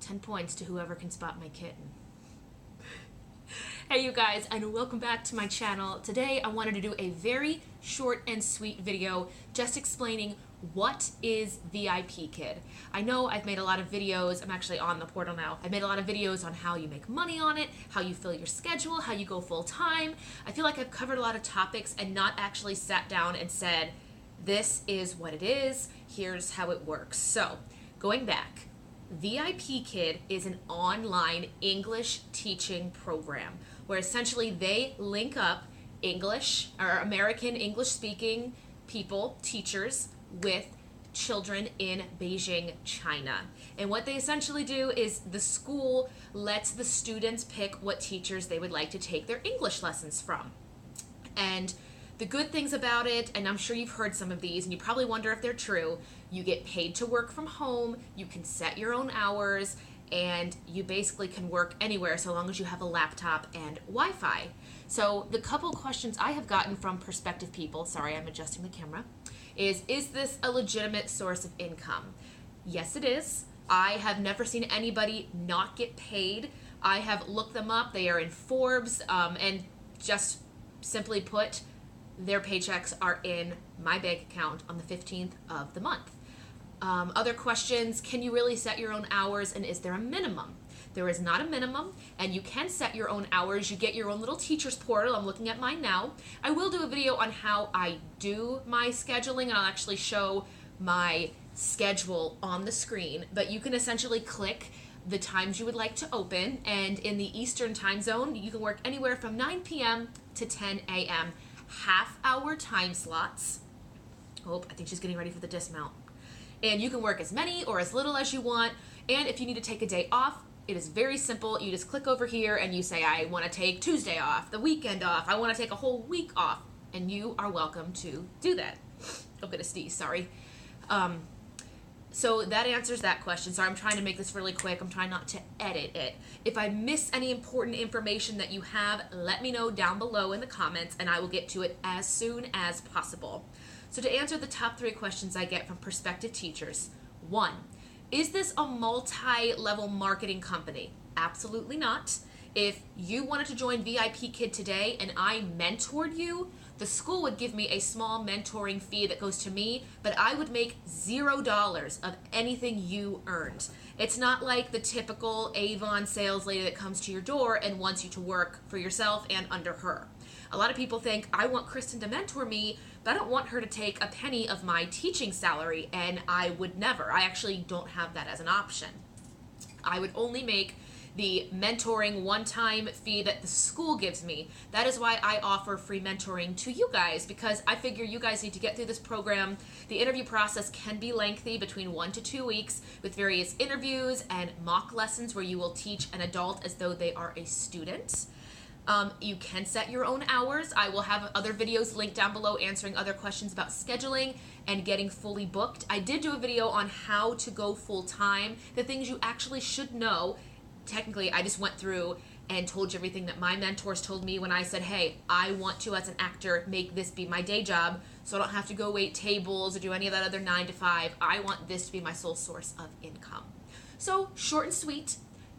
10 points to whoever can spot my kitten. Hey you guys, and welcome back to my channel. Today I wanted to do a very short and sweet video just explaining what is VIPKid. I know I've made a lot of videos, I'm actually on the portal now. I've made a lot of videos on how you make money on it, how you fill your schedule, how you go full time. I feel like I've covered a lot of topics and not actually sat down and said, this is what it is, here's how it works. So, going back, VIPKid is an online English teaching program where essentially they link up English or American English speaking people, teachers, with children in Beijing, China. And what they essentially do is the school lets the students pick what teachers they would like to take their English lessons from. And the good things about it, and I'm sure you've heard some of these, and you probably wonder if they're true, you get paid to work from home, you can set your own hours, and you basically can work anywhere so long as you have a laptop and Wi-Fi. So the couple questions I have gotten from prospective people, sorry, I'm adjusting the camera, is this a legitimate source of income? Yes, it is. I have never seen anybody not get paid. I have looked them up. They are in Forbes, and just simply put, their paychecks are in my bank account on the 15th of the month. Other questions, can you really set your own hours, and is there a minimum? There is not a minimum, and you can set your own hours. You get your own little teacher's portal. I'm looking at mine now. I will do a video on how I do my scheduling, and I'll actually show my schedule on the screen, but you can essentially click the times you would like to open, and in the Eastern time zone, you can work anywhere from 9 p.m. to 10 a.m. half-hour time slots. Oh, I think she's getting ready for the dismount. And you can work as many or as little as you want. And if you need to take a day off, it is very simple. You just click over here and you say, I want to take Tuesday off, the weekend off, I want to take a whole week off. And you are welcome to do that. I'm going to sneeze, sorry. So that answers that question. Sorry, I'm trying to make this really quick. I'm trying not to edit it. If I miss any important information that you have, let me know down below in the comments and I will get to it as soon as possible. So to answer the top 3 questions I get from prospective teachers, 1, is this a multi-level marketing company? Absolutely not. If you wanted to join VIPKid today and I mentored you, the school would give me a small mentoring fee that goes to me, but I would make $0 of anything you earned. It's not like the typical Avon sales lady that comes to your door and wants you to work for yourself and under her. A lot of people think, I want Kristen to mentor me, but I don't want her to take a penny of my teaching salary, and I would never. I actually don't have that as an option. I would only make the mentoring one-time fee that the school gives me. That is why I offer free mentoring to you guys, because I figure you guys need to get through this program. The interview process can be lengthy, between 1 to 2 weeks, with various interviews and mock lessons where you will teach an adult as though they are a student. You can set your own hours. I will have other videos linked down below answering other questions about scheduling and getting fully booked. I did do a video on how to go full-time, the things you actually should know. Technically, I just went through and told you everything that my mentors told me when I said, hey, I want to, as an actor, make this be my day job so I don't have to go wait tables or do any of that other 9 to 5. I want this to be my sole source of income. So, short and sweet,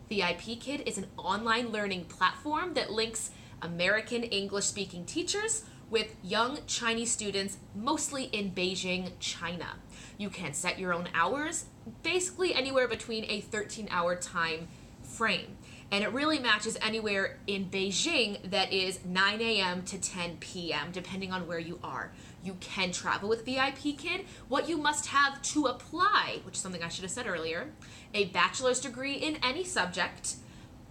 VIPKid is an online learning platform that links American English-speaking teachers with young Chinese students, mostly in Beijing, China. You can set your own hours, basically anywhere between a 13-hour time frame. And it really matches anywhere in Beijing that is 9 a.m. to 10 p.m., depending on where you are. You can travel with VIPKid. What you must have to apply, which is something I should have said earlier, a bachelor's degree in any subject,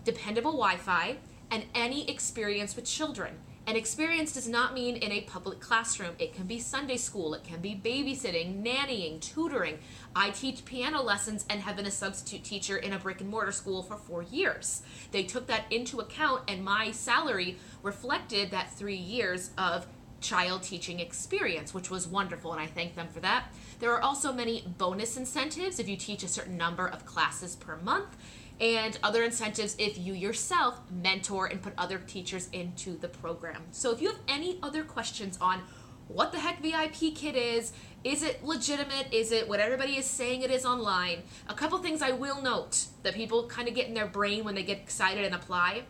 dependable Wi-Fi, and any experience with children. And experience does not mean in a public classroom. It can be Sunday school, it can be babysitting, nannying, tutoring. I teach piano lessons and have been a substitute teacher in a brick and mortar school for 4 years. They took that into account and my salary reflected that 3 years of child teaching experience, which was wonderful, and I thank them for that. There are also many bonus incentives if you teach a certain number of classes per month, and other incentives if you yourself mentor and put other teachers into the program. So if you have any other questions on what the heck VIP Kid is it legitimate, is it what everybody is saying it is online. A couple things I will note that people kind of get in their brain when they get excited and apply.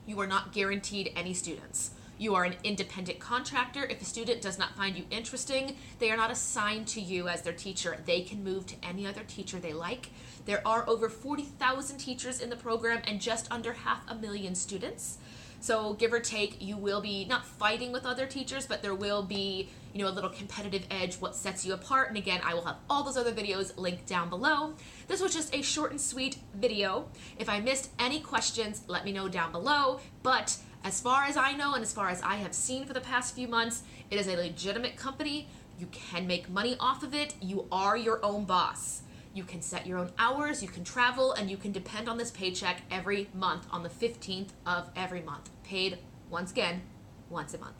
You are not guaranteed any students. You are an independent contractor. If a student does not find you interesting, they are not assigned to you as their teacher. They can move to any other teacher they like. There are over 40,000 teachers in the program and just under 500,000 students. So give or take, you will be not fighting with other teachers, but there will be, a little competitive edge, what sets you apart. And again, I will have all those other videos linked down below. This was just a short and sweet video. If I missed any questions, let me know down below. But as far as I know, and as far as I have seen for the past few months, it is a legitimate company. You can make money off of it. You are your own boss. You can set your own hours, you can travel, and you can depend on this paycheck every month on the 15th of every month. Paid, once again, once a month.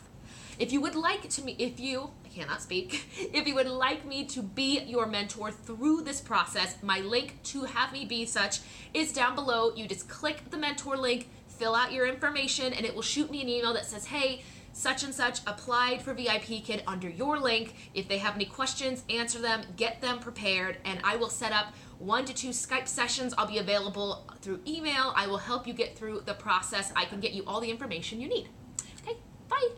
If you would like to if you would like me to be your mentor through this process, my link to have me be such is down below. You just click the mentor link, fill out your information, and it will shoot me an email that says, hey, such and such applied for VIP Kid under your link. If they have any questions, answer them, get them prepared, and I will set up 1 to 2 Skype sessions. I'll be available through email. I will help you get through the process. I can get you all the information you need. Okay, bye.